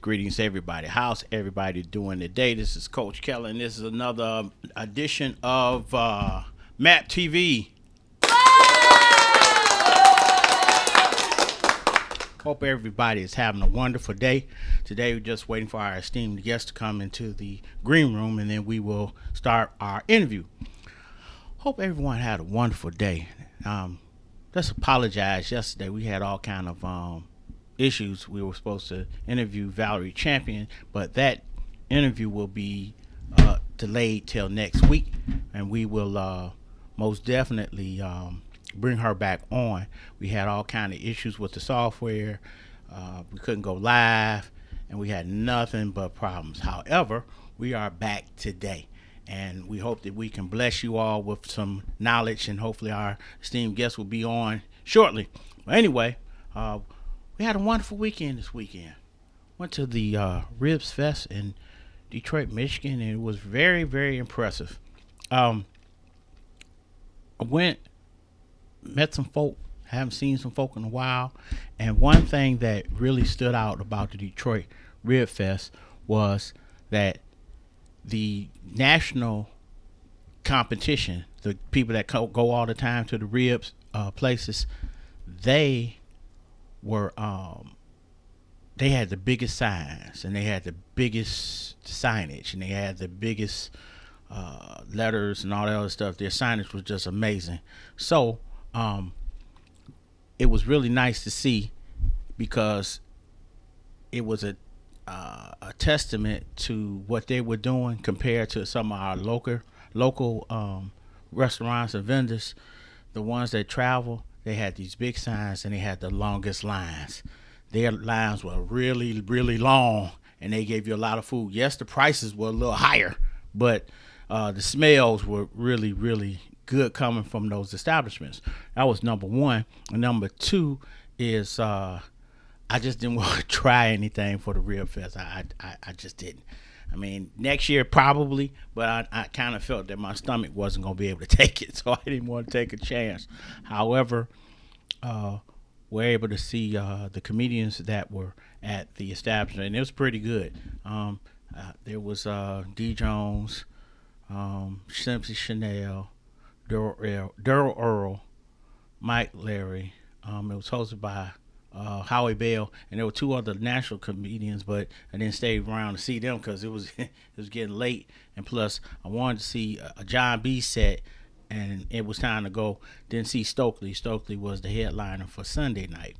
Greetings, everybody. How's everybody doing today? This is Coach Keller, and this is another edition of MAP TV. Hope everybody is having a wonderful day. Today, we're just waiting for our esteemed guest to come into the green room, and then we will start our interview. Hope everyone had a wonderful day. Let's apologize. Yesterday, we had all kind of issues. We were supposed to interview Valerie Champion, but that interview will be delayed till next week, and we will most definitely bring her back on. We had all kind of issues with the software. We couldn't go live, and we had nothing but problems. However, we are back today, and we hope that we can bless you all with some knowledge, and hopefully our esteemed guest will be on shortly. But anyway, we had a wonderful weekend this weekend. Went to the Ribs Fest in Detroit, Michigan, and it was very, very impressive. I went, met some folk, haven't seen some folk in a while, and one thing that really stood out about the Detroit Rib Fest was that the national competition, the people that go all the time to the ribs places, they were they had the biggest signs, and they had the biggest signage, and they had the biggest letters and all that other stuff. Their signage was just amazing. So it was really nice to see, because it was a testament to what they were doing compared to some of our local restaurants and vendors. The ones that travel, they had these big signs, and they had the longest lines. Their lines were really, really long, and they gave you a lot of food. Yes, the prices were a little higher, but the smells were really, really good coming from those establishments. That was number one. And number two is I just didn't want to try anything for the Rib Fest. I just didn't. I mean, next year probably, but I kind of felt that my stomach wasn't going to be able to take it, so I didn't want to take a chance. However, we're able to see the comedians that were at the establishment, and it was pretty good. There was D. Jones, Simpson Chanel, Daryl Earl, Mike Larry. It was hosted by Howie Bell, and there were two other national comedians, but I didn't stay around to see them because it was getting late, and plus I wanted to see a John B set, and it was time to go. Didn't see Stokely. Stokely was the headliner for Sunday night.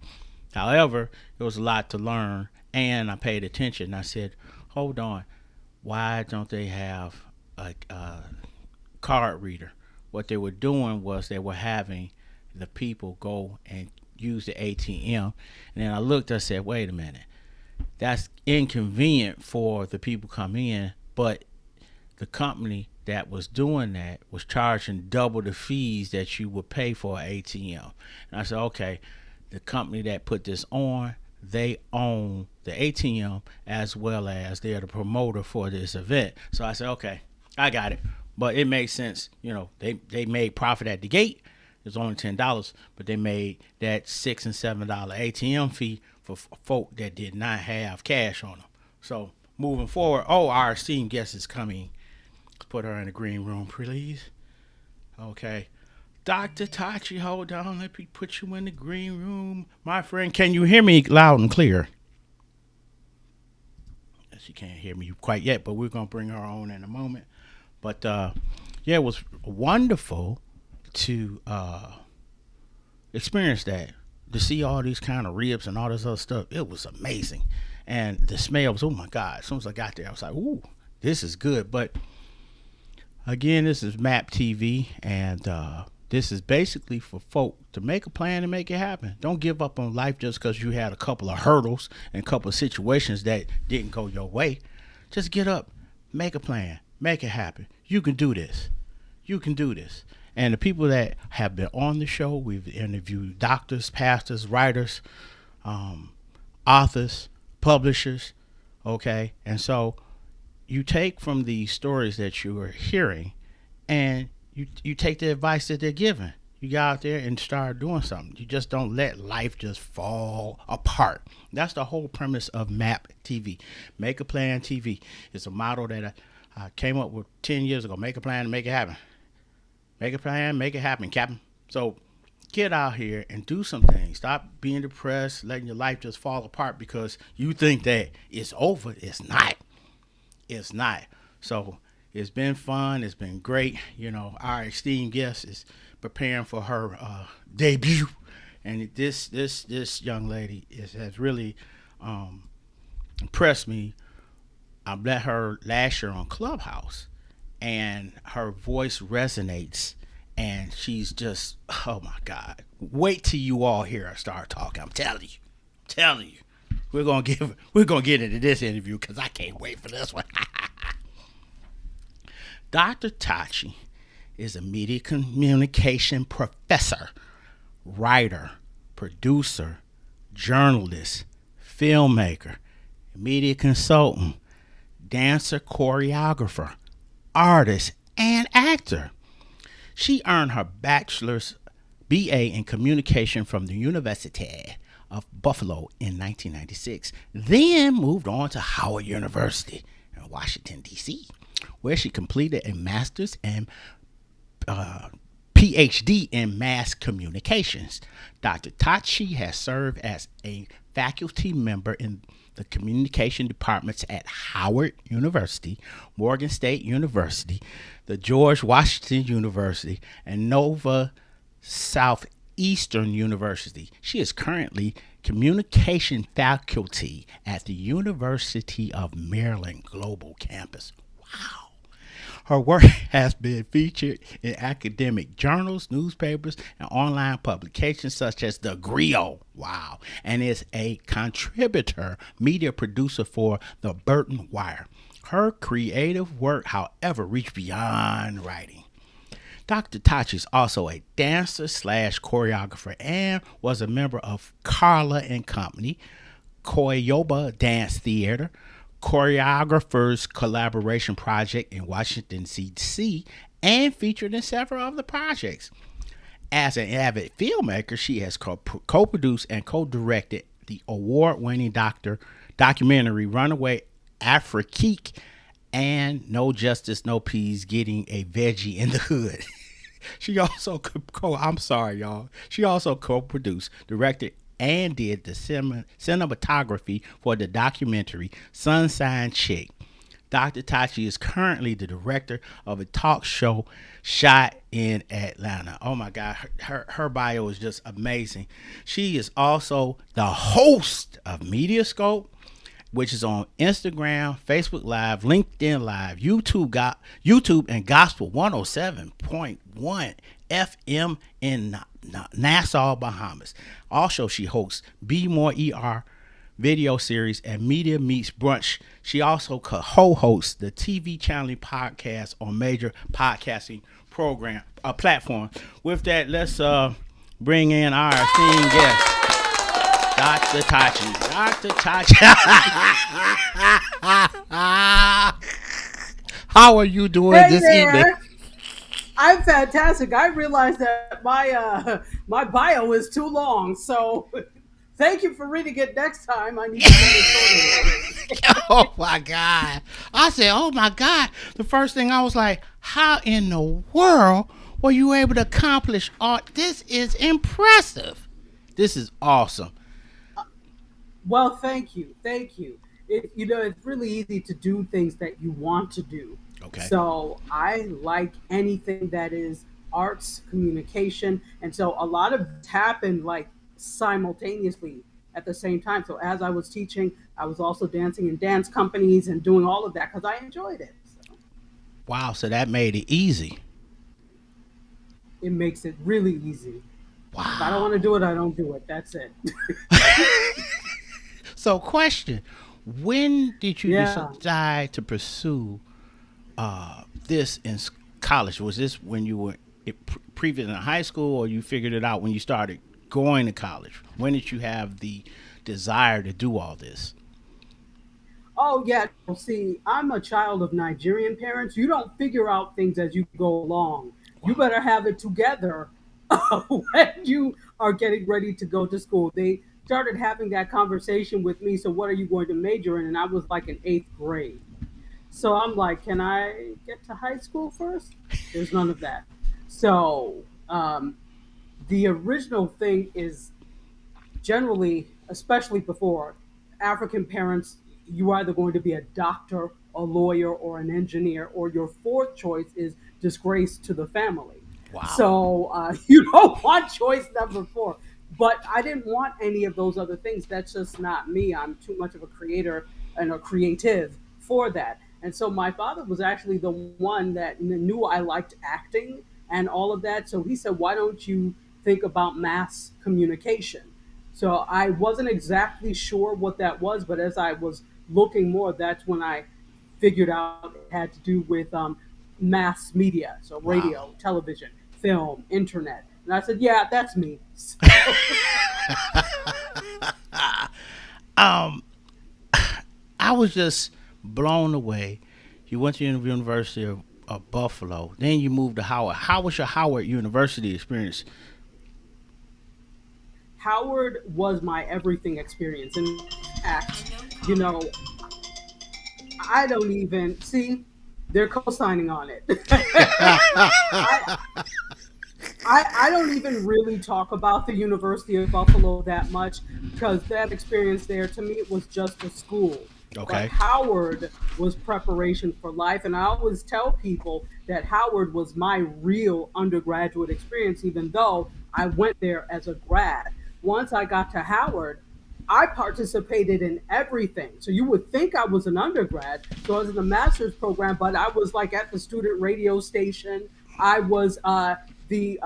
However, there was a lot to learn, and I paid attention. I said, hold on, why don't they have a card reader? What they were doing was they were having the people go and use the ATM, and then I looked, I said, wait a minute, that's inconvenient for the people come in, but the company that was doing that was charging double the fees that you would pay for an ATM. And I said, okay, the company that put this on, they own the ATM as well as they're the promoter for this event. So I said, okay, I got it. But it makes sense. You know, they made profit at the gate. It was only $10, but they made that $6 and $7 ATM fee for folk that did not have cash on them. So moving forward, our esteemed guest is coming. Let's put her in the green room, please. Okay. Dr. Tachi, hold on. Let me put you in the green room. My friend, can you hear me loud and clear? She can't hear me quite yet, but we're going to bring her on in a moment. But, yeah, it was wonderful to experience that, to see all these kind of ribs and all this other stuff. It was amazing. And the smell was, oh my God, as soon as I got there, I was like, ooh, this is good. But again, this is MAP TV, and this is basically for folk to make a plan and make it happen. Don't give up on life just because you had a couple of hurdles and a couple of situations that didn't go your way. Just get up, make a plan, make it happen. You can do this. You can do this. And the people that have been on the show, we've interviewed doctors, pastors, writers, authors, publishers, okay? And so you take from the stories that you are hearing, and you take the advice that they're giving. You get out there and start doing something. You just don't let life just fall apart. That's the whole premise of MAP TV. Make a plan TV. It's a model that I came up with 10 years ago. Make a plan and make it happen. Make a plan, make it happen, Captain. So get out here and do some things. Stop being depressed, letting your life just fall apart because you think that it's over. It's not. It's not. So it's been fun. It's been great. You know, our esteemed guest is preparing for her debut, and this young lady has really um, impressed me. I met her last year on Clubhouse, and her voice resonates, and she's just, oh my God! Wait till you all hear her start talking. I'm telling you, telling you. We're gonna get into this interview because I can't wait for this one. Dr. Tachi is a media communication professor, writer, producer, journalist, filmmaker, media consultant, dancer, choreographer, artist, and actor. She earned her bachelor's BA in communication from the University of Buffalo in 1996, then moved on to Howard University in Washington, D.C., where she completed a master's and uh, PhD in mass communications. Dr. Tachi has served as a faculty member in the communication departments at Howard University, Morgan State University, the George Washington University, and Nova Southeastern University. She is currently communication faculty at the University of Maryland Global Campus. Wow. Her work has been featured in academic journals, newspapers, and online publications such as The Griot. Wow. And is a contributor media producer for The Burton Wire. Her creative work, however, reached beyond writing. Dr. Tachi is also a dancer slash choreographer and was a member of Carla and Company, Koyoba Dance Theater, Choreographers Collaboration Project in Washington, D.C., and featured in several of the projects. As an avid filmmaker, she has co-produced and co-directed the award-winning documentary Runaway Afrique and No Justice, No Peace, Getting a Veggie in the Hood. She also I'm sorry, y'all. She also co-produced, directed, and did the cinematography for the documentary Sunshine Chick. Dr. Tachi is currently the director of a talk show shot in Atlanta. Oh my God, her bio is just amazing. She is also the host of MediaScope, which is on Instagram, Facebook Live, LinkedIn Live, YouTube, and Gospel 107.1 FM in Nassau, Bahamas. Also, she hosts Be More ER video series and Media Meets Brunch. She also co-hosts the TV Channel podcast on major podcasting platforms. With that, let's bring in our esteemed guest. Dr. Tachi. Dr. Tachi. How are you doing Hey this evening? there. I'm fantastic. I realized that my bio is too long, so thank you for reading it next time. I need to cut it shorter. Oh my God. I said, oh my God. The first thing I was like, how in the world were you able to accomplish all this? Is impressive. This is awesome. Well, thank you, thank you. It's really easy to do things that you want to do. Okay. So I like anything that is arts, communication, and so a lot of it happened like simultaneously at the same time. So as I was teaching, I was also dancing in dance companies and doing all of that because I enjoyed it. So Wow. So that made it easy. it makes it really easy. If I don't want to Wow. do it, I don't do it. That's it. So, question: when did you Yeah. decide to pursue this in college? Was this when you were previous in high school, or you figured it out when you started going to college? When did you have the desire to do all this? Oh, yeah. See, I'm a child of Nigerian parents. You don't figure out things as you go along. You Wow. better have it together when you are getting ready to go to school. They started having that conversation with me. So, what are you going to major in? And I was like in eighth grade. So I'm like, can I get to high school first? There's none of that. So the original thing is generally, especially before African parents, you are either going to be a doctor, a lawyer, or an engineer, or your fourth choice is disgrace to the family. Wow. So you don't want choice number four. But I didn't want any of those other things. That's just not me. I'm too much of a creator and a creative for that. And so my father was actually the one that knew I liked acting and all of that. So he said, why don't you think about mass communication? So I wasn't exactly sure what that was, but as I was looking more, that's when I figured out it had to do with mass media, so Wow. radio, television, film, internet. And I said, yeah, that's me. So um, I was just blown away. You went to the University of Buffalo, then you moved to Howard. How was your Howard University experience? Howard was my everything experience. In fact, you know, I don't even see they're co-signing on it. I, I don't even really talk about the University of Buffalo that much because that experience there to me it was just a school. But Okay. Howard was preparation for life. And I always tell people that Howard was my real undergraduate experience, even though I went there as a grad. Once I got to Howard, I participated in everything. So you would think I was an undergrad. So I was in the master's program, but I was like at the student radio station. I was the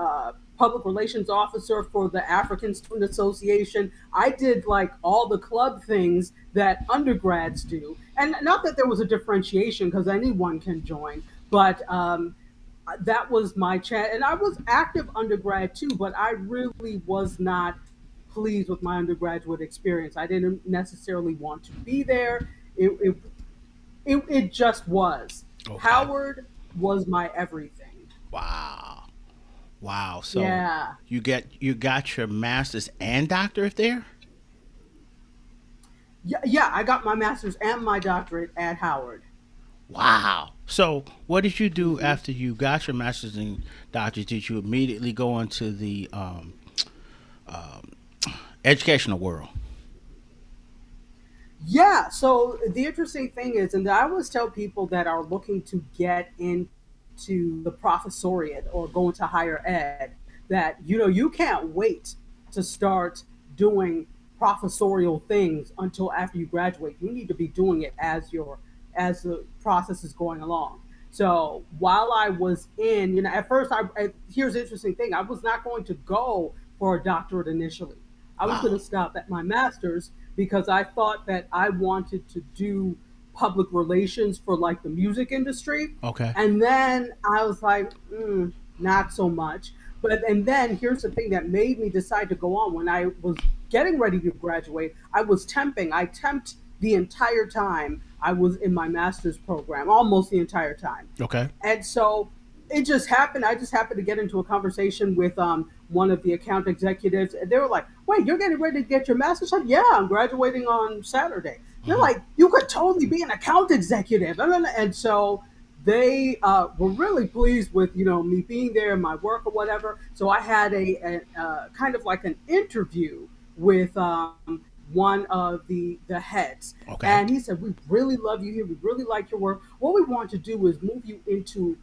public relations officer for the African Student Association. I did like all the club things that undergrads do. And not that there was a differentiation because anyone can join, but that was my chance. And I was active undergrad too, but I really was not pleased with my undergraduate experience. I didn't necessarily want to be there. It just was. Okay. Howard was my everything. Wow. Wow. So Yeah. you got your master's and doctorate there? Yeah, I got my master's and my doctorate at Howard. Wow. So what did you do Hmm. after you got your master's and doctorate? Did you immediately go into the educational world? Yeah, so the interesting thing is, and I always tell people that are looking to get into the professoriate or go into higher ed that you can't wait to start doing professorial things until after you graduate. You need to be doing it as the process is going along. So while I was in, at first here's the interesting thing: I was not going to go for a doctorate initially. I was going Wow. to stop at my master's because I thought that I wanted to do public relations for like the music industry. Okay. And then I was like, not so much. But and then here's the thing that made me decide to go on when I was getting ready to graduate. I was temping. I temped the entire time I was in my master's program, almost the entire time. Okay. And so it just happened. I just happened to get into a conversation with one of the account executives, and they were like, "Wait, you're getting ready to get your master's?" I'm like, yeah, I'm graduating on Saturday. They're Hmm. like, "You could totally be an account executive," and so they were really pleased with me being there, my work or whatever. So I had a kind of like an interview with one of the heads, Okay. and he said, "We really love you here. We really like your work. What we want to do is move you into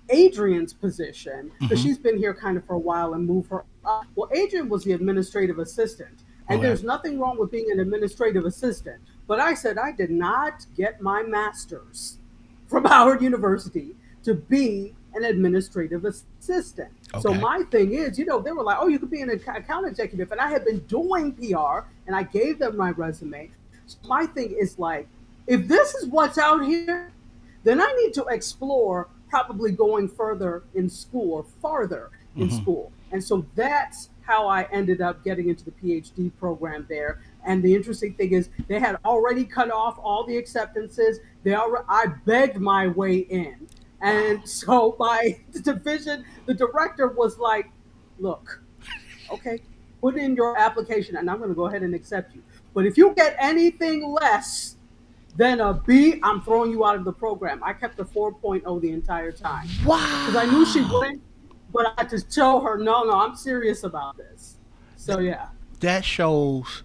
Adrian's position because Hmm. she's been here kind of for a while and move her up." Well, Adrian was the administrative assistant, and Okay. there's nothing wrong with being an administrative assistant. But I said I did not get my master's from Howard University to be an administrative assistant. So Okay. my thing is, they were like, "Oh, you could be an account executive," and I had been doing PR, and I gave them my resume. So my thing is like, if this is what's out here, then I need to explore probably going further in school or farther in Hmm. school. And so that's how I ended up getting into the PhD program there. And the interesting thing is, they had already cut off all the acceptances. I begged my way in. Wow. And so my division, the director was like, look, okay, put in your application and I'm going to go ahead and accept you. But if you get anything less than a B, I'm throwing you out of the program. I kept a 4.0 the entire time because I knew she Wow. wouldn't, but I had to tell her, no, no, I'm serious about this. So, That, yeah. that shows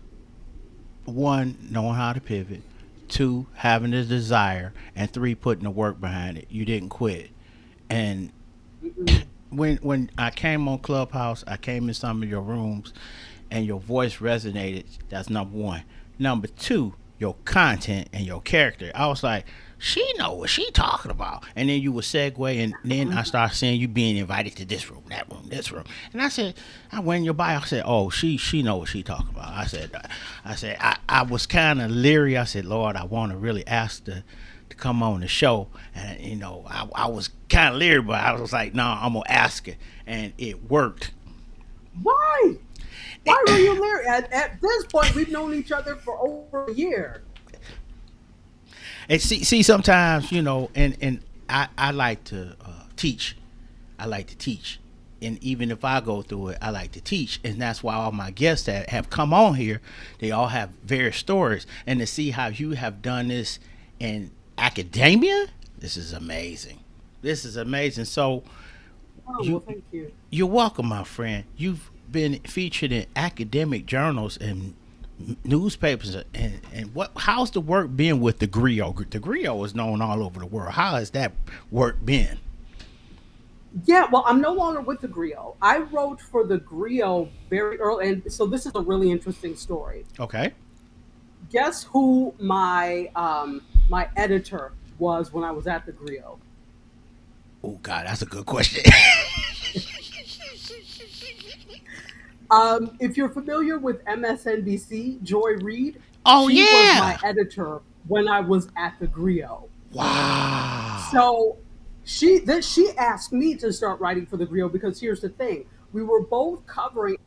one, knowing how to pivot, two, having the desire, and three, putting the work behind it. You didn't quit. And Mm-mm. when I came on Clubhouse, I came in some of your rooms, and your voice resonated. That's number one. Number two, your content and your character. I was like, she know what she talking about. And then you would segue, and then I started seeing you being invited to this room, that room, this room. And I said, I went in your bio. I said, oh, she know what she talking about. I was kind of leery. I said, Lord, I want to really ask to come on the show, and I was kind of leery, but I was like, no, I'm gonna ask it, and it worked. Why? Why were you there? At this point, we've known each other for over a year. And see, sometimes and I like to teach. I like to teach, and even if I go through it, I like to teach, and that's why all my guests that have come on here, they all have various stories, and to see how you have done this in academia, this is amazing. This is amazing. So Oh, well, you thank you. you're welcome, my friend. You've been featured in academic journals and newspapers, and what? How's the work been with the griot? The griot is known all over the world. How has that work been? Yeah, well, I'm no longer with the Griot. I wrote for the Griot very early, and so this is a really interesting story. Okay. Guess who my editor was when I was at the Griot? Oh God, that's a good question. If you're familiar with MSNBC, Joy Reid, Oh she was my yeah. editor when I was at the Griot. Wow. So she asked me to start writing for the Griot because here's the thing: we were both covering.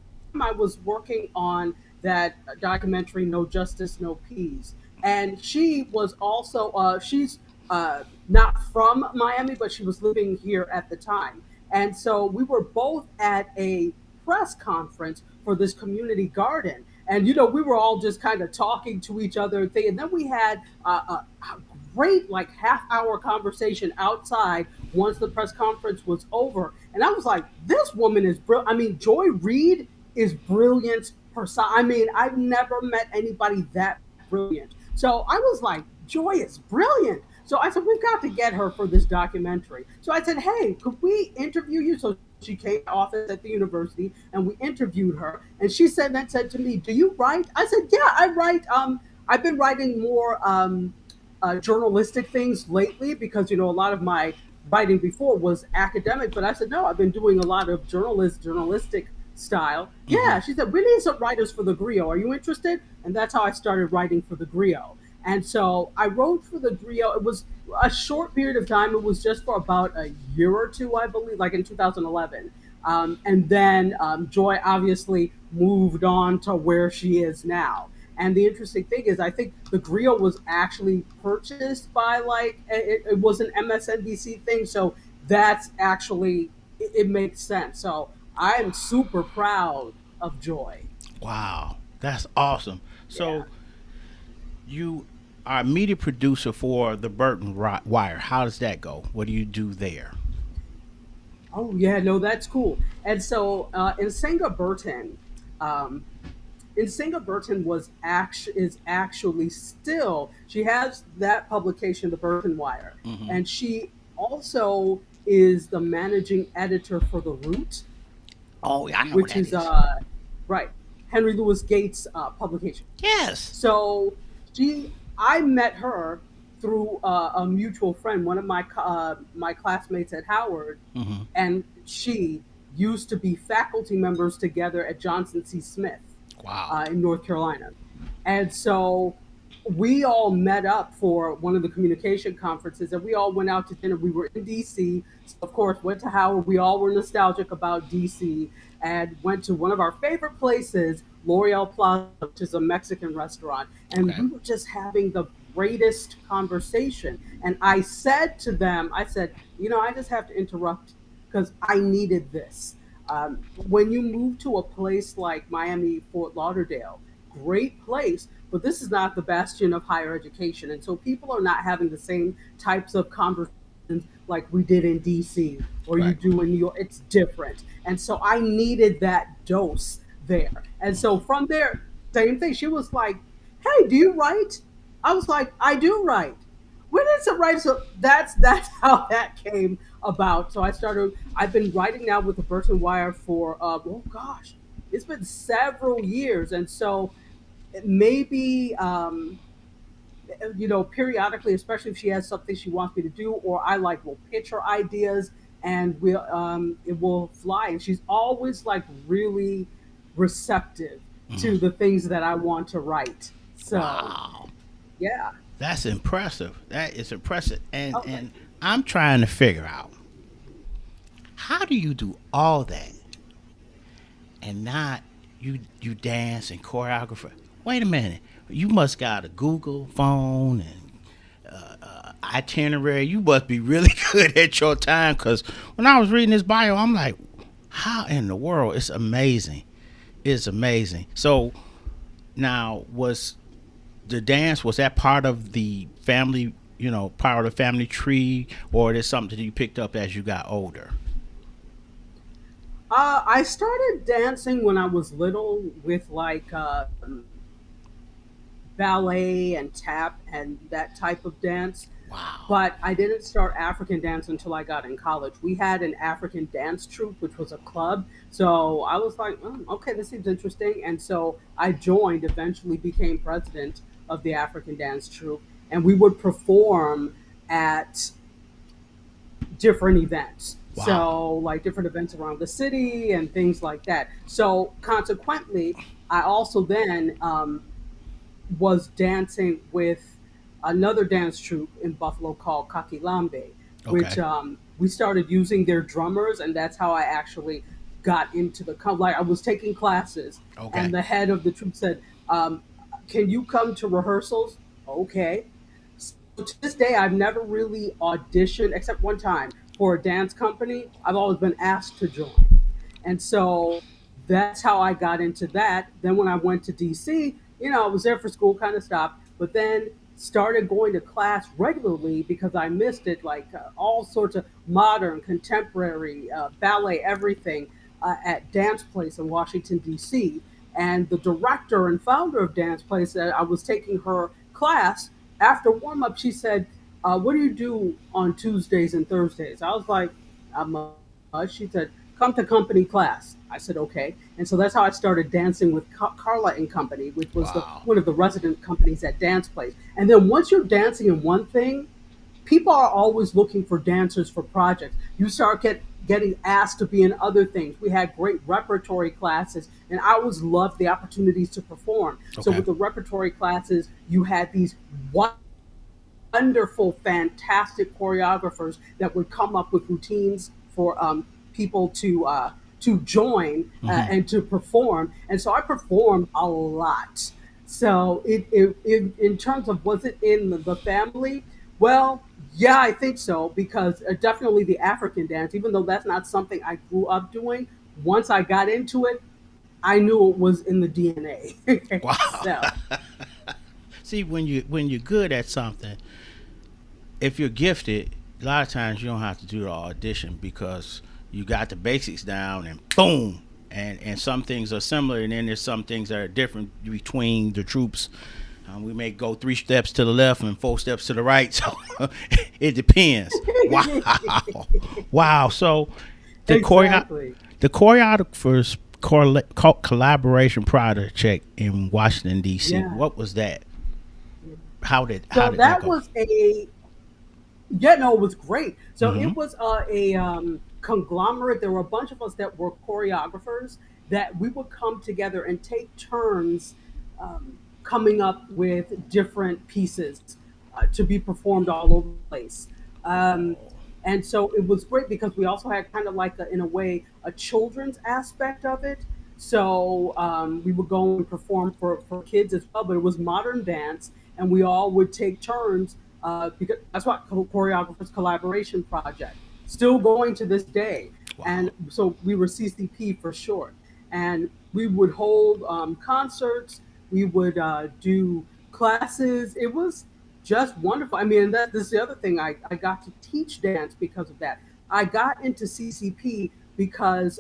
I was working on that documentary, No Justice, No Peace, and she was also she's not from Miami, but she was living here at the time, and so we were both at a press conference for this community garden. And we were all just kind of talking to each other, and then we had a great like half-hour conversation outside once the press conference was over. And I was like, this woman is brilliant. I mean, Joy Reid is brilliant person. I mean, I've never met anybody that brilliant. So I was like, Joy is brilliant. So I said, we've got to get her for this documentary. So I said, hey, could we interview you? So she came to the office at the university and we interviewed her. And she said to me, do you write? I said, yeah, I write. I've been writing more journalistic things lately because a lot of my writing before was academic. But I said, no, I've been doing a lot of journalistic style. Hmm. Yeah, she said, we need some writers for the Griot. Are you interested? And that's how I started writing for the Griot. And so I wrote for the Griot. It was a short period of time. It was just for about a year or two, I believe, like in 2011. And then Joy obviously moved on to where she is now. And the interesting thing is, I think the Griot was actually purchased by it was an MSNBC thing, so that's actually it makes sense. So I am super proud of Joy. Wow, that's awesome. Yeah. So you are a media producer for the Burton Wire. How does that go? What do you do there? Oh yeah, no, that's cool. And so um, Insinga Burton is actually still she has that publication, the Burton Wire, Hmm. and she also is the managing editor for the Root, Oh, yeah, I know what which that is is. right Henry Louis Gates' publication. Yes. So I met her through a mutual friend, one of my classmates at Howard, Hmm. and she used to be faculty members together at Johnson C. Smith Wow. in North Carolina. And so we all met up for one of the communication conferences and we all went out to dinner. We were in DC. So of course, went to Howard. We all were nostalgic about DC and went to one of our favorite places, L'Oreal Plaza, which is a Mexican restaurant. And Okay. we were just having the greatest conversation. And I said to them, I said, I just have to interrupt because I needed this. When you move to a place like Miami, Fort Lauderdale, great place, but this is not the bastion of higher education. And so people are not having the same types of conversations like we did in DC or you Right. do in New York. It's different. And so I needed that dose there. And so from there, same thing. She was like, "Hey, do you write?" I was like, "I do write." When is it right? So that's how that came about. So I started. I've been writing now with the Burton Wire for oh gosh, it's been several years, and so maybe periodically, especially if she has something she wants me to do, or I like will pitch her ideas, and we'll it will fly. And she's always like really receptive Mhm. to the things that I want to write. So Wow. yeah. That's impressive. That is impressive. And Oh, thank and you. I'm trying to figure out, how do you do all that and not you dance and choreographer? Wait a minute. You must got a Google phone and itinerary. You must be really good at your time, because when I was reading this bio, I'm like, how in the world? It's amazing. It's amazing. So now, was the dance, was that part of the family, part of the family tree, or is it something that you picked up as you got older? I started dancing when I was little with like ballet and tap and that type of dance. Wow. But I didn't start African dance until I got in college. We had an African dance troupe, which was a club. So I was like, okay, this seems interesting. And so I joined, eventually became president of the African dance troupe. And we would perform at different events. Wow. So, like different events around the city and things like that. So, consequently, I also then was dancing with another dance troupe in Buffalo called Kakilambe, which Okay. we started using their drummers, and that's how I actually got into like I was taking classes, Okay. and the head of the troupe said, "Can you come to rehearsals?" Okay. So to this day, I've never really auditioned except one time for a dance company. I've always been asked to join. And so that's how I got into that. Then when I went to DC, I was there for school, kind of stopped, but then started going to class regularly because I missed it, like all sorts of modern, contemporary, ballet, everything at Dance Place in Washington, D.C. And the director and founder of Dance Place, I was taking her class. After warm up, she said, "What do you do on Tuesdays and Thursdays?" I was like, "Not much." She said, "Come to company class." I said, "Okay." And so that's how I started dancing with Carla and Company, which was the Wow. one of the resident companies at Dance Place. And then once you're dancing in one thing, people are always looking for dancers for projects. You start getting asked to be in other things. We had great repertory classes, and I always loved the opportunities to perform. So Okay. with the repertory classes, you had these wonderful, fantastic choreographers that would come up with routines for people to join Hmm. and to perform. And so I performed a lot. So it in terms of was it in the family? Well, yeah, I think so because definitely the African dance, even though that's not something I grew up doing. Once I got into it, I knew it was in the DNA. Wow. So See, when you're good at something, if you're gifted, a lot of times you don't have to do the audition because you got the basics down and boom. And some things are similar, and then there's some things that are different between the troops. We may go 3 steps to the left and 4 steps to the right, so it depends. Wow, wow. So the choreo- exactly. the choreographer's collaboration project in Washington D.C. Yeah. What was that? How So did that that go? was a yeah, no, it was great. So Mm-hmm. it was a conglomerate. There were a bunch of us that were choreographers that we would come together and take turns coming up with different pieces to be performed all over the place. Um, Oh. and so it was great because we also had kind of like in a way a children's aspect of it. So we would go and perform for kids as well, but it was modern dance, and we all would take turns because that's what choreographers collaboration project still going to this day. Wow. And so we were CCP for short. And we would hold concerts, we would do classes. It was just wonderful. I mean, that this is the other thing. I got to teach dance because of that. I got into CCP because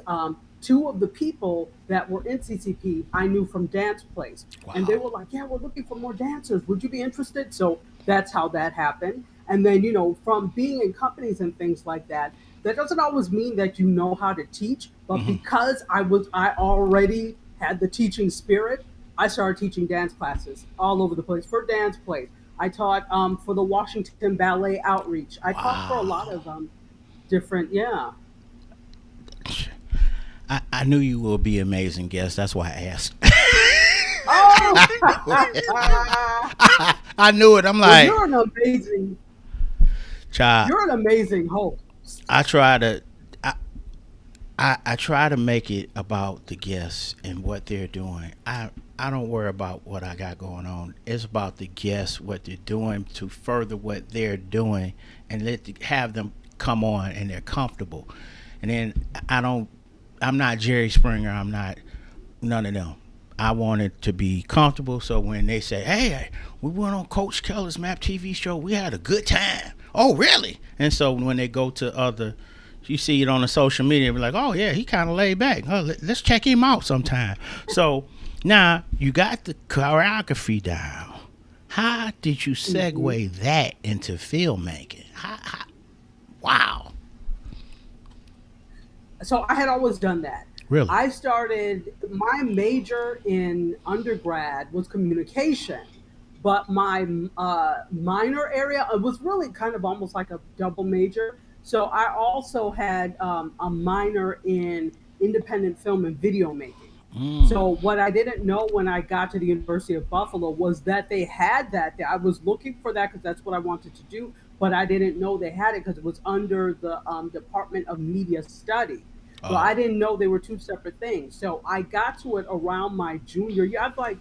two of the people that were in CCP I knew from dance plays. And they Wow. were like, yeah, we're looking for more dancers. Would you be interested? So that's how that happened. And then, from being in companies and things like that, that doesn't always mean that you know how to teach, but Hmm. because I already had the teaching spirit, I started teaching dance classes all over the place for dance plays. I taught for the Washington Ballet Outreach. I taught for a lot Wow. of different, yeah. I knew you would be an amazing guest. That's why I asked. Oh, I knew it. I'm well, like, child. you're an amazing host. I try to. I, I try to make it about the guests and what they're doing. I don't worry about what I got going on. It's about the guests, what they're doing to further what they're doing, and have them come on and they're comfortable. And then I don't. I'm not Jerry Springer. I'm not none of them. I want it to be comfortable. So when they say, "Hey, we went on Coach Keller's Map TV show. We had a good time." Oh, really? And so when they go to other, you see it on the social media, be like, "Oh yeah, he kind of laid back. Oh, let's check him out sometime." So now you got the choreography down. How did you Hmm. segue that into filmmaking? Wow, So I had always done that. really? I started my major in undergrad was communication, but my minor area it was really kind of almost like a double major. So I also had a minor in independent film and video making. Mm. So what I didn't know when I got to the University of Buffalo was that they had that. I was looking for that because that's what I wanted to do, but I didn't know they had it because it was under the Department of Media Study. So I Oh, didn't know they were two separate things. So I got to it around my junior year. I was like,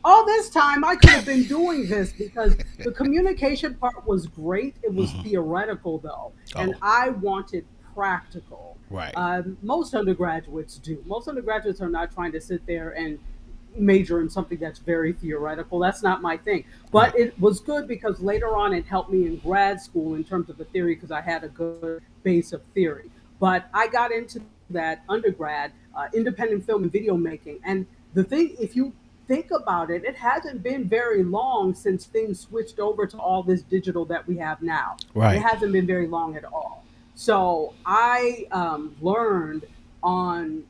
all this time I could have been doing this because the communication part was great. It was hmm, theoretical though, and oh, I wanted practical. right, Most undergraduates do. Most undergraduates are not trying to sit there and major in something that's very theoretical. That's not my thing. right. But it was good because later on it helped me in grad school in terms of the theory because I had a good base of theory. But I got into that undergrad, independent film and video making. And the thing, if you think about it, it hasn't been very long since things switched over to all this digital that we have now. It Right. hasn't been very long at all. So I learned on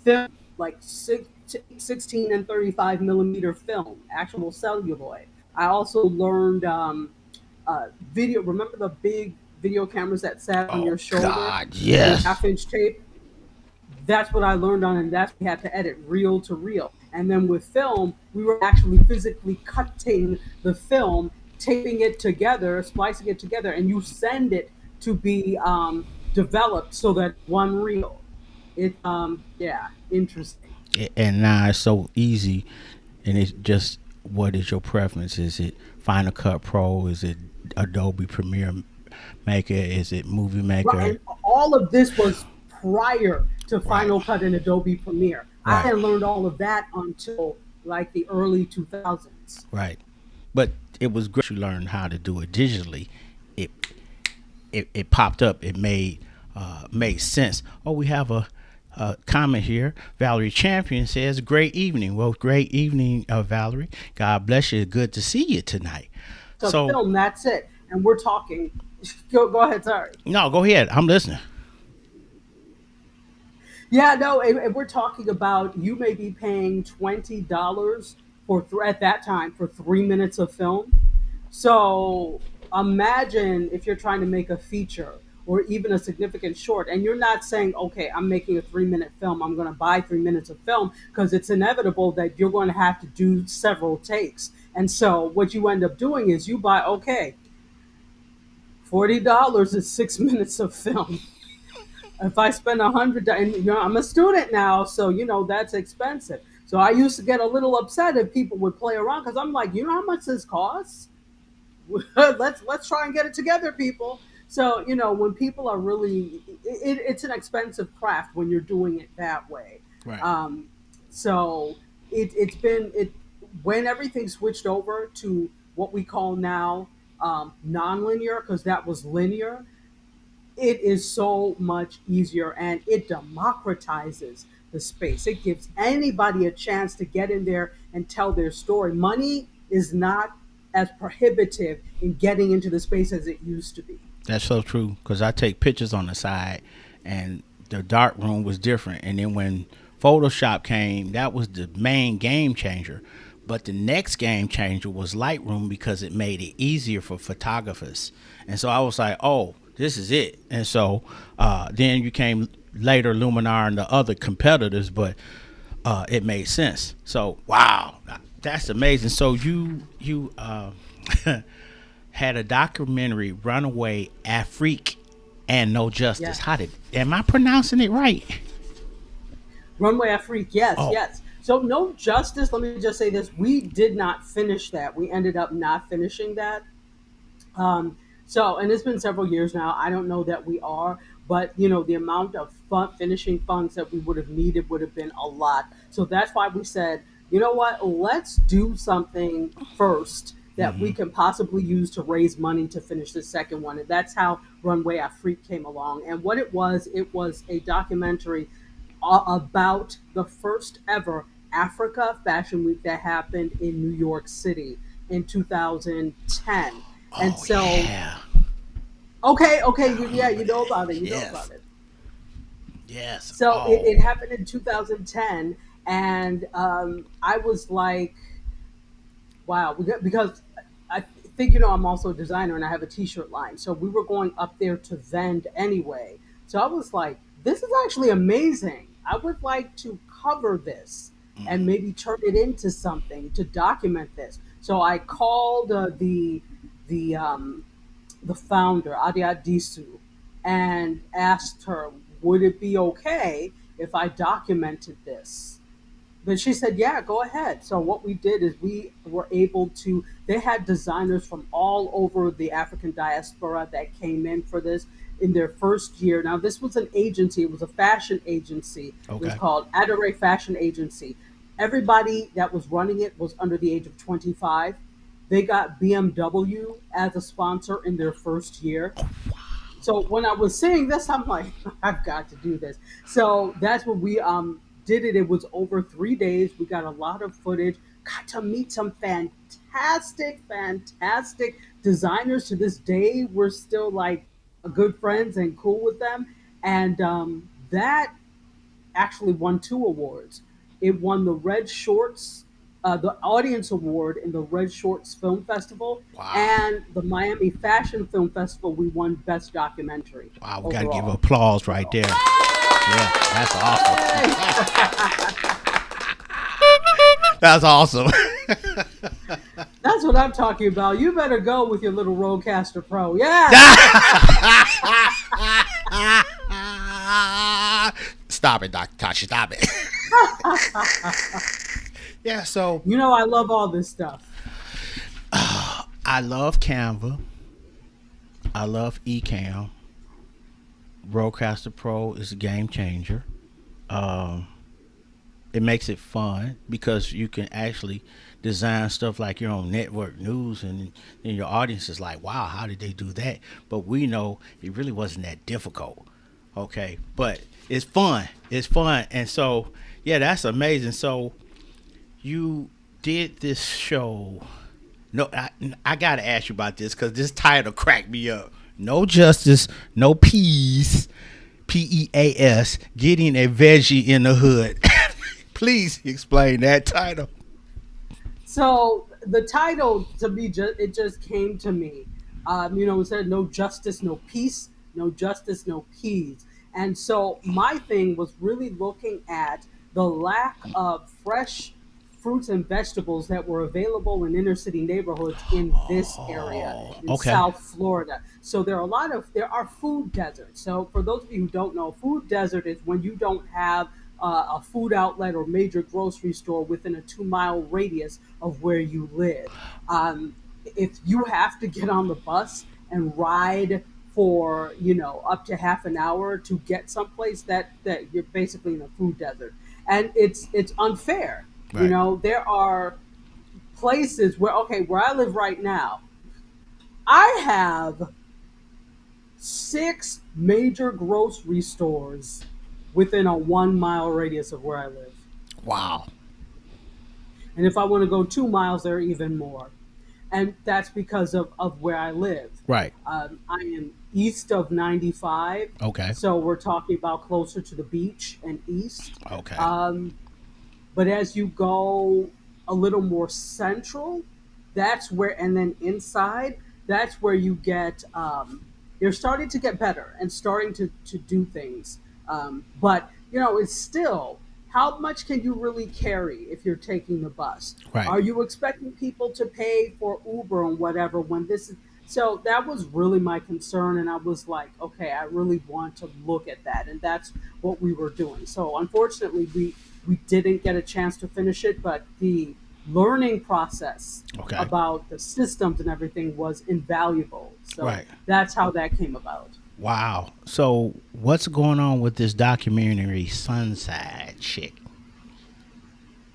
film, like 16 and 35 millimeter film, actual celluloid. I also learned video. Remember the big video cameras that sat on Oh your shoulder God, and a yes. half-inch tape? That's what I learned on, and that's what we had to edit reel to reel. And then with film, we were actually physically cutting the film, taping it together, splicing it together, and you send it to be developed so that one reel. It yeah, interesting. And now it's so easy, and it's just what is your preference? Is it Final Cut Pro? Is it Adobe Premiere Maker? Is it Movie Right, Maker? and all of this was prior to Right, Final Cut and Adobe Premiere. I right, hadn't learned all of that until like the early 2000s. right. But it was great you learned how to do it digitally. It it popped up. It made sense. Oh, we have a comment here. Valerie Champion says, "Great evening." Well, great evening, Valerie. God bless you. Good to see you tonight. To So, film, that's it. And we're talking. Go ahead. Sorry. no, go ahead. I'm listening. Yeah, no. And we're talking about you may be paying $20 for at that time for 3 minutes of film. So imagine if you're trying to make a feature or even a significant short, and you're not saying, okay, I'm making a 3 minute film, I'm going to buy 3 minutes of film, because it's inevitable that you're going to have to do several takes. And so what you end up doing is you buy, okay, $40 is 6 minutes of film. If I spend and I'm a student now, so that's expensive. So I used to get a little upset if people would play around because I'm like, you know how much this costs? Let's try and get it together, people. So, when people are really, it's an expensive craft when you're doing it that way. Right. Um, so it's been it when everything switched over to what we call now nonlinear, because that was linear. It is so much easier, and it democratizes the space. It gives anybody a chance to get in there and tell their story. Money is not as prohibitive in getting into the space as it used to be. That's so true because I take pictures on the side, and the dark room was different. And then when Photoshop came, that was the main game changer. But the next game changer was Lightroom because it made it easier for photographers. And so I was like, oh, this is it. And so then you came later, Luminar and the other competitors, but it made sense. So wow, that's amazing. So you had a documentary, Runaway Afrique and No Justice. Yes. How did am I pronouncing it right? Runway Afrique, yes, Oh, yes. So no justice. Let me just say this: we did not finish that. We ended up not finishing that. Um, and it's been several years now. I don't know that we are, but the amount of finishing funds that we would have needed would have been a lot. So that's why we said, you know what, let's do something first that we mm-hmm. can possibly use to raise money to finish the second one. And that's how Runway Afrique came along. And what it was a documentary about the first ever Africa Fashion Week that happened in New York City in 2010. And Oh so, yeah, okay, okay, I yeah, remember that. you know about Yes, it. yes. So it Oh, happened in 2010, and I was like, wow, because I think I'm also a designer and I have a T-shirt line, so we were going up there to vend anyway. So I was like, this is actually amazing. I would like to cover this and mm, maybe turn it into something to document this. So I called the the founder, Adia Disu, and asked her, would it be okay if I documented this? But she said, yeah, go ahead. So what we did is we were able to, they had designers from all over the African diaspora that came in for this in their first year. Now, this was an agency, it was a fashion agency. It was okay. called Adore Fashion Agency. Everybody that was running it was under the age of 25. They got BMW as a sponsor in their first year. So when I was seeing this, I'm like, I've got to do this. So that's what we did it. It was over 3 days. We got a lot of footage. Got to meet some fantastic designers. To this day, we're still like good friends and cool with them. And that actually won two awards. It won the Red Shorts, the Audience Award in the Red Shorts Film Festival, Wow, and the Miami Fashion Film Festival. We won Best Documentary wow. We got to give overall. applause right So, there. Yeah, that's awesome. That's awesome. that's what I'm talking about. You better go with your little Rodecaster Pro. Yeah. Stop it, Dr. Tachi. Stop it. Yeah, so I love all this stuff. I love Canva. I love Ecamm. Rodecaster Pro is a game changer. Um, it makes it fun because you can actually design stuff like your own network news, and then your audience is like, wow, how did they do that? But we know it really wasn't that difficult. Okay, but it's fun. It's fun. And so, yeah, that's amazing. So you did this show. No, I got to ask you about this because this title cracked me up. No justice, no peace. PEAS, getting a veggie in the hood. Please explain that title. So the title to me, it just came to me. It said no justice, no peace, no justice, no peace. And so my thing was really looking at the lack of fresh fruits and vegetables that were available in inner city neighborhoods in this area Oh, in okay. South Florida. So there are food deserts. So for those of you who don't know, food desert is when you don't have a food outlet or major grocery store within a 2 mile radius of where you live. If you have to get on the bus and ride for up to half an hour to get someplace that you're basically in a food desert, and it's unfair. Right. There are places where, okay, where I live right now, I have six major grocery stores within a 1 mile radius of where I live. Wow. And if I want to go 2 miles, there are even more. And that's because of where I live. Right. I am east of 95, Okay. so we're talking about closer to the beach and east. Okay. But as you go a little more central, that's where, and then inside, that's where you get, you're starting to get better and starting to do things. But, it's still, how much can you really carry if you're taking the bus? Right. Are you expecting people to pay for Uber and whatever when this is? So that was really my concern. And I was like, okay, I really want to look at that. And that's what we were doing. So unfortunately, we didn't get a chance to finish it, but the learning process Okay. about the systems and everything was invaluable. So Right. that's how that came about. Wow. So what's going on with this documentary Sunside Chick?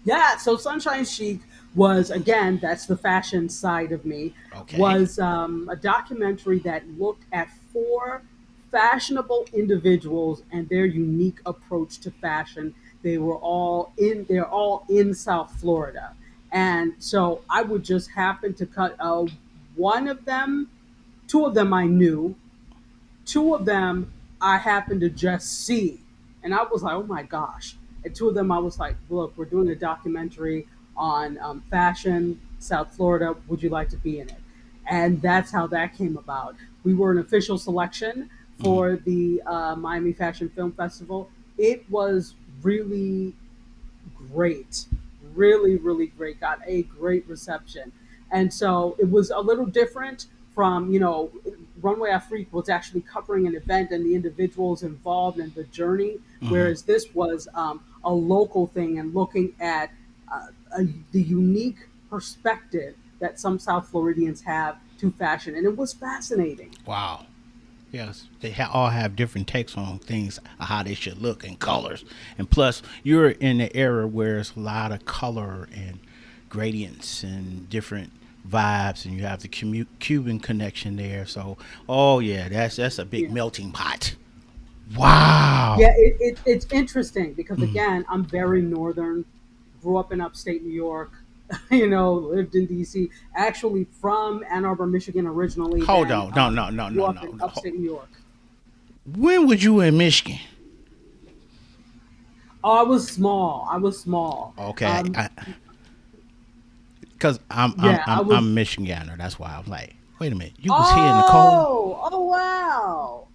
Yeah, so Sunshine Chic was, again, that's the fashion side of me, Okay. was a documentary that looked at four fashionable individuals and their unique approach to fashion. They're all in South Florida. And so I would just happen to cut one of them, two of them I knew, two of them I happened to just see. And I was like, oh my gosh. And two of them I was like, look, we're doing a documentary on fashion, South Florida. Would you like to be in it? And that's how that came about. We were an official selection Hmm. for the Miami Fashion Film Festival. It was really great, really, really great. Got a great reception, and so it was a little different from Runway Afrique was actually covering an event and the individuals involved in the journey, Hmm. whereas this was a local thing and looking at the unique perspective that some South Floridians have to fashion, and it was fascinating. Wow. Yes, they all have different takes on things, how they should look and colors. And plus, you're in the era where it's a lot of color and gradients and different vibes, and you have the Cuban connection there. So, oh yeah, that's a big Yeah. melting pot. Wow. Yeah, it's interesting because Mhm. again, I'm very northern, grew up in upstate New York, lived in DC, actually from Ann Arbor, Michigan originally, Hold then on, no, no, no, grew no, up no, in no. upstate New York. When was you in Michigan? Oh, I was small. I was small. Okay, because I'm I'm Yeah, I I'm was. I'm Michigander. That's why I'm like, wait a minute, you was here in the cold. Oh, wow.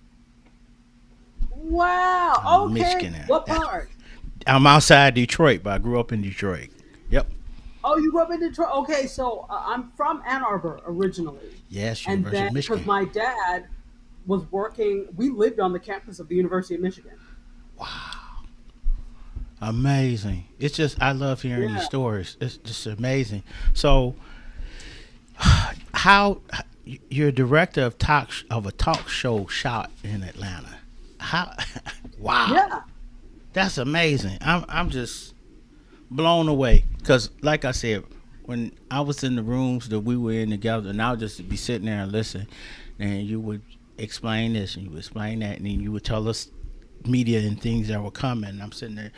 I'm Wow. a Okay. Michigander. What part? I'm outside Detroit, but I grew up in Detroit. Yep. Oh, you grew up in Detroit. Okay, so I'm from Ann Arbor originally. Yes, And University then, of because Michigan. my dad was working, we lived on the campus of the University of Michigan. Wow. Amazing. It's just I love hearing these Yeah. stories. It's just amazing. So, how you're a director of a talk show shot in Atlanta? How? Wow. Yeah. That's amazing. I'm just blown away because, like I said, when I was in the rooms that we were in together, and I would just be sitting there and listen, and you would explain this and you would explain that, and then you would tell us media and things that were coming. I'm sitting there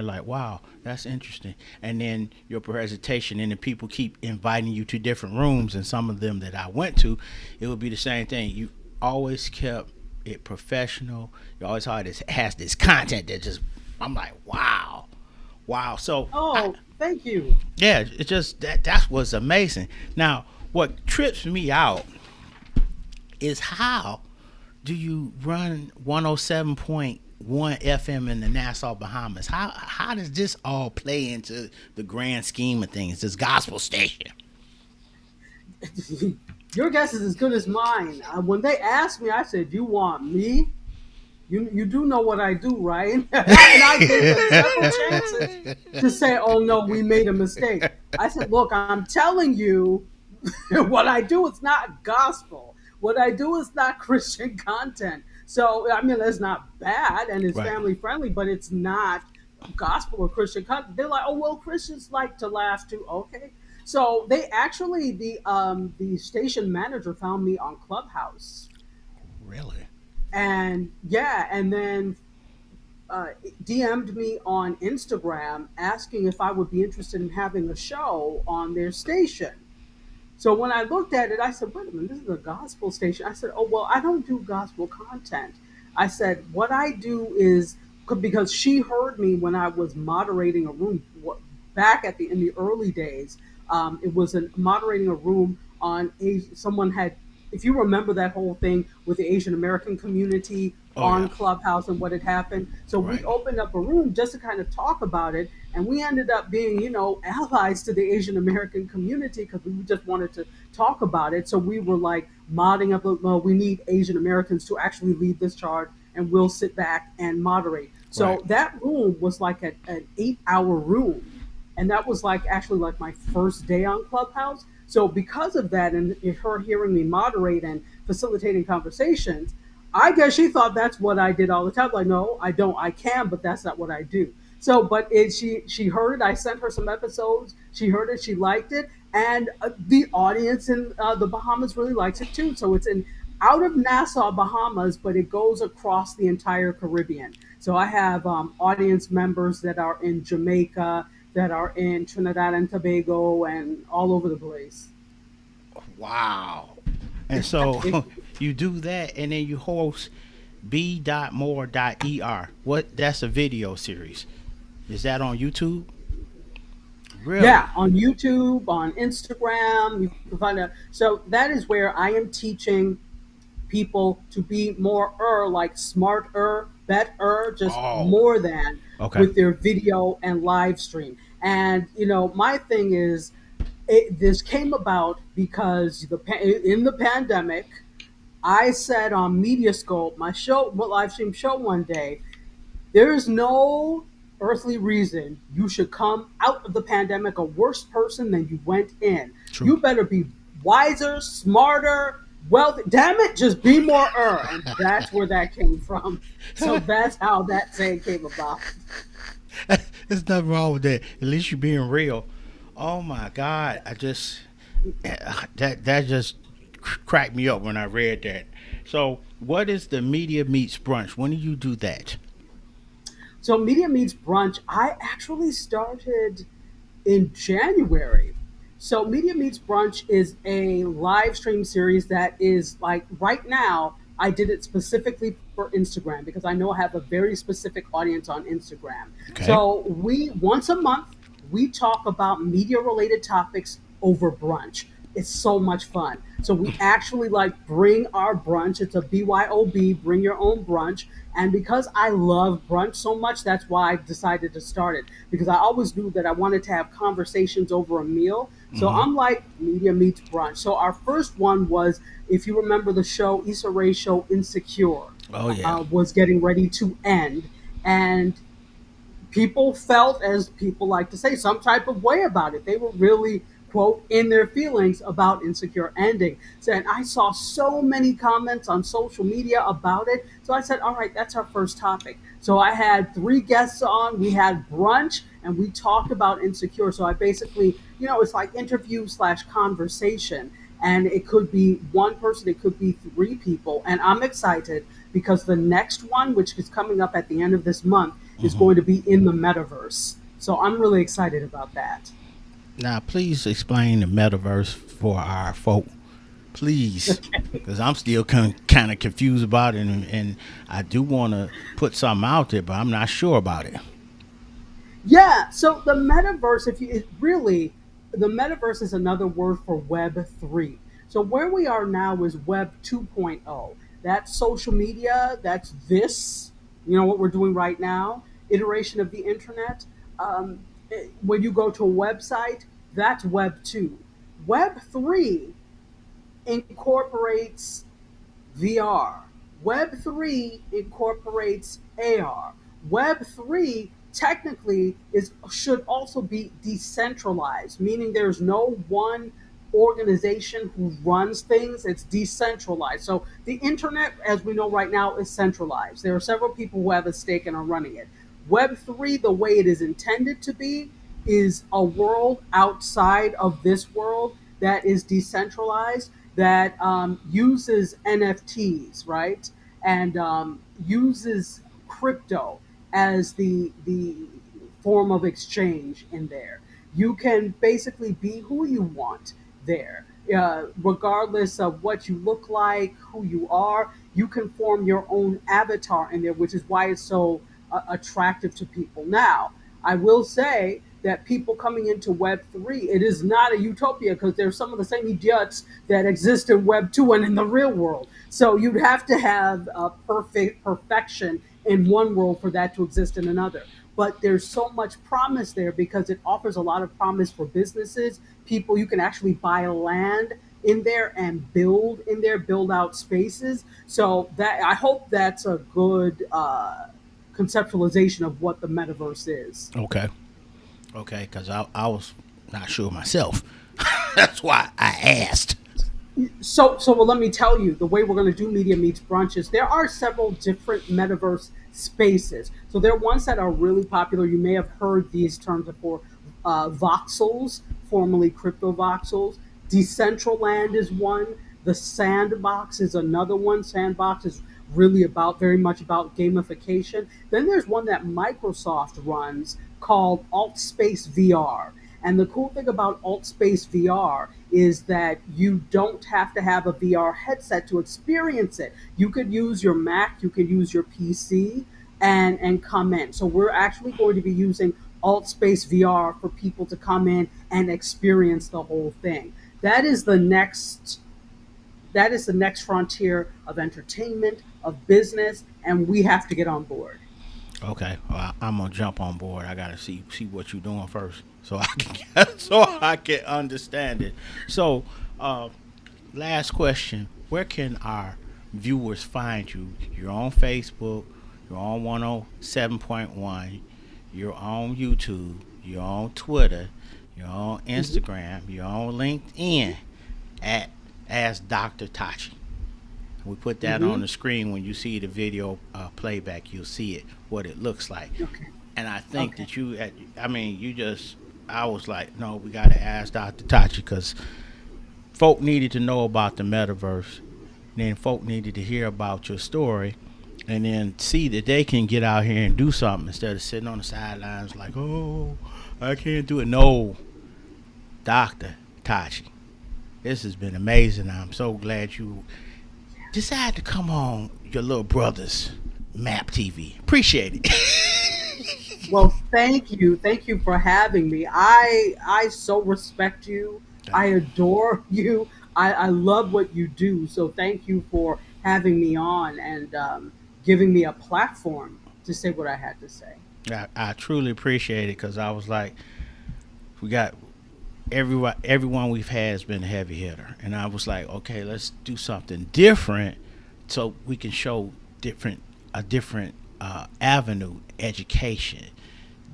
like, wow, that's interesting. And then your presentation, and the people keep inviting you to different rooms, and some of them that I went to, it would be the same thing. You always kept it professional. You always had this has this content that just I'm like, wow, wow. So Oh, thank you. yeah, it just that was amazing. Now, what trips me out is how do you run 107.1 FM in the Nassau Bahamas? How does this all play into the grand scheme of things? This gospel station. Your guess is as good as mine. When they asked me, I said, "You want me? You do know what I do, right?" And I gave them several chances to say, "Oh no, we made a mistake." I said, "Look, I'm telling you, what I do is not gospel. what I do is not Christian content. So I mean, that's not bad and it's Right. family friendly, but it's not gospel or Christian content. They're like, oh well, Christians like to laugh too. Okay, so they actually the station manager found me on Clubhouse, Really? and yeah, and then uh, DM'd me on Instagram asking if I would be interested in having a show on their station. So when I looked at it, I said, wait a minute, this is a gospel station. I said, oh, well, I don't do gospel content. I said, what I do is because she heard me when I was moderating a room back in the early days. It was moderating a room on someone had, if you remember that whole thing with the Asian American community Oh on yeah. Clubhouse and what had happened. So we Right. opened up a room just to kind of talk about it. And we ended up being, allies to the Asian American community because we just wanted to talk about it. So we were like modding up, well, we need Asian Americans to actually lead this charge and we'll sit back and moderate. Right. So that room was like an 8 hour room. And that was like actually like my first day on Clubhouse. So because of that and her hearing me moderate and facilitating conversations, I guess she thought that's what I did all the time. Like, no, I don't. I can, but that's not what I do. So, but she heard it. I sent her some episodes. She heard it. She liked it, and the audience in the Bahamas really likes it too. So it's in out of Nassau, Bahamas, but it goes across the entire Caribbean. So I have audience members that are in Jamaica, that are in Trinidad and Tobago, and all over the place. Wow. And so you do that, and then you host b.more.er. What? That's a video series. Is that on YouTube? Yeah, Really? on YouTube, on Instagram, you can find out. So that is where I am teaching people to be more like smarter, better, just Oh. more than Okay. with their video and live stream. And my thing is, this came about because in the pandemic, I said on MediaScope, my show, live stream show one day, there is no earthly reason you should come out of the pandemic a worse person than you went in. True. You better be wiser, smarter, wealthy. Damn it, just be more. And that's where that came from. So that's how that saying came about. There's nothing wrong with that. At least you're being real. Oh my God! That just cracked me up when I read that. So, what is the Media Meets Brunch? When do you do that? So Media Meets Brunch, I actually started in January. So Media Meets Brunch is a live stream series that is like right now. I did it specifically for Instagram because I know I have a very specific audience on Instagram. Okay. So we once a month we talk about media related topics over brunch. It's so much fun. So we actually like bring our brunch. It's a BYOB, bring your own brunch. And because I love brunch so much, that's why I decided to start it. Because I always knew that I wanted to have conversations over a meal. So Mm-hmm. I'm like media meets brunch. So our first one was, if you remember the show, Issa Rae show Insecure, Oh yeah. was getting ready to end. And people felt, as people like to say, some type of way about it. They were really, quote, in their feelings about Insecure ending. So, and I saw so many comments on social media about it. So I said, all right, that's our first topic. So I had three guests on. We had brunch and we talked about Insecure. So I basically, it's like interview slash conversation. And it could be one person, it could be three people. And I'm excited because the next one, which is coming up at the end of this month, is Mm-hmm. going to be in the metaverse. So I'm really excited about that. Now, please explain the metaverse for our folk, please, because I'm still kind of confused about it, and I do want to put something out there, but I'm not sure about it. Yeah, so the metaverse, if you it really, the metaverse is another word for Web 3. So where we are now is Web 2.0. That's social media, that's this, what we're doing right now, iteration of the internet. When you go to a website, that's Web 2. Web 3 incorporates VR. Web3 incorporates AR. Web3 technically is should also be decentralized, meaning there's no one organization who runs things. It's decentralized. So the internet, as we know right now, is centralized. There are several people who have a stake and are running it. Web3, the way it is intended to be, is a world outside of this world that is decentralized, that uses NFTs, right? And uses crypto as the form of exchange in there. You can basically be who you want there. Regardless of what you look like, who you are, you can form your own avatar in there, which is why it's so attractive to people. Now, I will say that people coming into Web3, it is not a utopia because there's some of the same idiots that exist in Web2 and in the real world. So you'd have to have a perfection in one world for that to exist in another. But there's so much promise there because it offers a lot of promise for businesses. People, you can actually buy land in there and build in there, build out spaces. So that I hope that's a good conceptualization of what the metaverse is. Okay. Okay, because I was not sure myself. That's why I asked. So well, let me tell you, the way we're going to do Media Meets Brunch is there are several different metaverse spaces. So there are ones that are really popular. You may have heard these terms before. Voxels, formerly crypto voxels. Decentraland is one. The Sandbox is another one. Sandbox is really about very much about gamification. Then there's one that Microsoft runs called AltSpace VR. And the cool thing about AltSpace VR is that you don't have to have a VR headset to experience it. You could use your Mac, you could use your PC, and come in. So we're actually going to be using AltSpace VR for people to come in and experience the whole thing. That is the next that is the next frontier of entertainment, of business, and we have to get on board. Okay, well, I'm gonna jump on board. I gotta see what you're doing first, so I can so I can understand it. So, last question: where can our viewers find you? You're on Facebook. You're on 107.1. You're on YouTube. You're on Twitter. You're on Mhm. Instagram. You're on LinkedIn at as Dr. Tachi. We put that on Mhm. the screen when you see the video playback. You'll see it, what it looks like. Okay. And I think Okay. that I mean, I was like, no, we got to ask Dr. Tachi because folk needed to know about the metaverse. Then folk needed to hear about your story and then see that they can get out here and do something instead of sitting on the sidelines like, oh, I can't do it. No, Dr. Tachi. This has been amazing. I'm so glad you decide to come on your little brother's Map TV. Appreciate it. Well, thank you. Thank you for having me. I so respect you. I Thank you. adore you. I love what you do. So thank you for having me on and giving me a platform to say what I had to say. I truly appreciate it because I was like, we got everyone we've had has been a heavy hitter, and I was like, okay, let's do something different so we can show different avenue: education,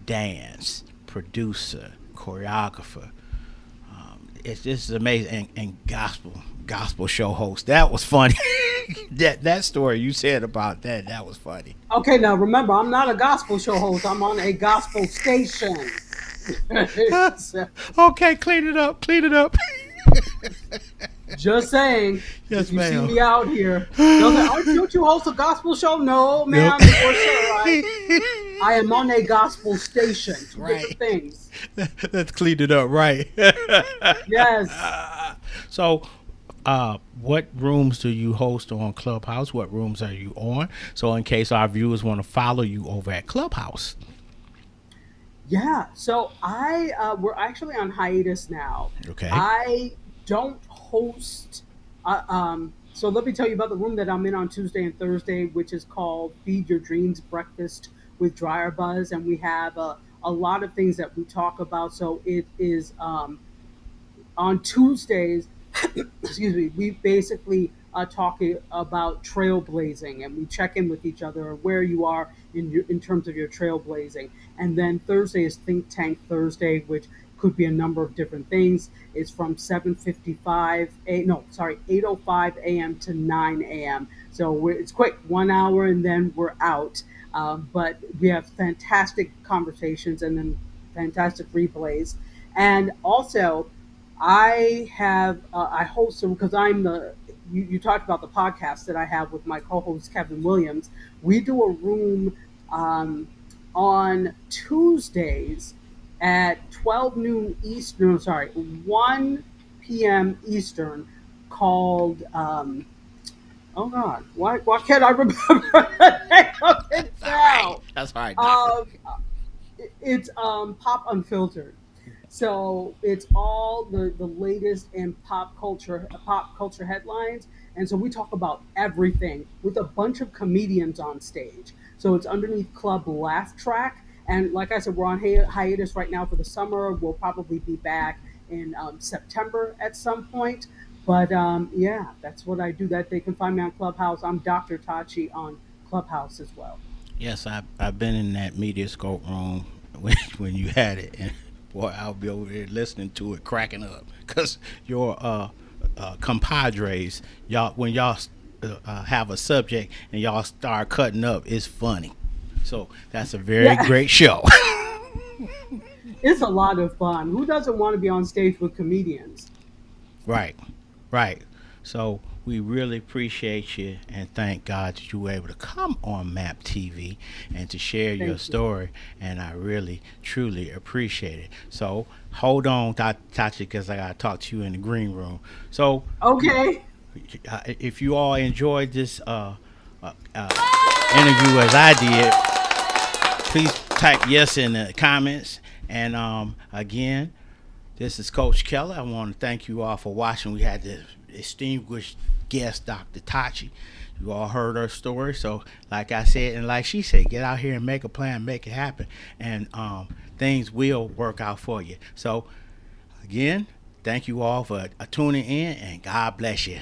dance, producer, choreographer. It's this is amazing, and gospel show host. That was funny. That story you said about that was funny. Okay, now remember, I'm not a gospel show host. I'm on a gospel station. So, Okay, clean it up. Clean it up. just saying, if Yes, you see ma'am. me out here, they'll say, "Aren't you host a gospel show?" No, Nope. ma'am or sir. I am on a gospel station. Two different Right. things. Let's clean it up. Right. Yes. So, what rooms do you host on Clubhouse? What rooms are you on? So, in case our viewers want to follow you over at Clubhouse. Yeah. So we're actually on hiatus now. Okay. I don't host. So let me tell you about the room that I'm in on Tuesday and Thursday, which is called Feed Your Dreams Breakfast with Dryer Buzz, and we have a lot of things that we talk about. So it is on Tuesdays, excuse me, we basically talk about trailblazing and we check in with each other where you are in terms of your trailblazing. And then Thursday is Think Tank Thursday, which could be a number of different things. It's from 7:55 a no, sorry, 8:05 a.m. to 9 a.m. So it's quick, 1 hour, and then we're out. But we have fantastic conversations and then fantastic replays. And also, I host them because I'm the you talked about the podcast that I have with my co-host Kevin Williams. We do a room um, on Tuesdays at 12 noon Eastern. No, sorry, 1 p.m. Eastern, called oh God, why can't I remember the name of it That's all right. now? That's all right, doctor. Um, it's Pop Unfiltered. So it's all the latest in pop culture headlines, and so we talk about everything with a bunch of comedians on stage. So it's underneath Club Laugh Track, and like I said, we're on hiatus right now for the summer. We'll probably be back in September at some point. But yeah, that's what I do. That they can find me on Clubhouse. I'm Dr. Tachi on Clubhouse as well. Yes, I've been in that MediaScope room when you had it, and boy, I'll be over there listening to it, cracking up, cause your compadres, y'all, when y'all have a subject and y'all start cutting up, it's funny. So that's a very Yeah, great show. it's a lot of fun. Who doesn't want to be on stage with comedians? Right, right. So we really appreciate you and thank God that you were able to come on MAP TV and to share your Thank you. story. And I really, truly appreciate it. So hold on, Tachi, because I got to talk to you in the green room. So Okay. if you all enjoyed this interview as I did, please type yes in the comments. And again, this is Coach Keller. I want to thank you all for watching. We had the distinguished guest, Dr. Tachi. You all heard her story. So, like I said, and like she said, get out here and make a plan, make it happen, and things will work out for you. So, again, thank you all for tuning in, and God bless you.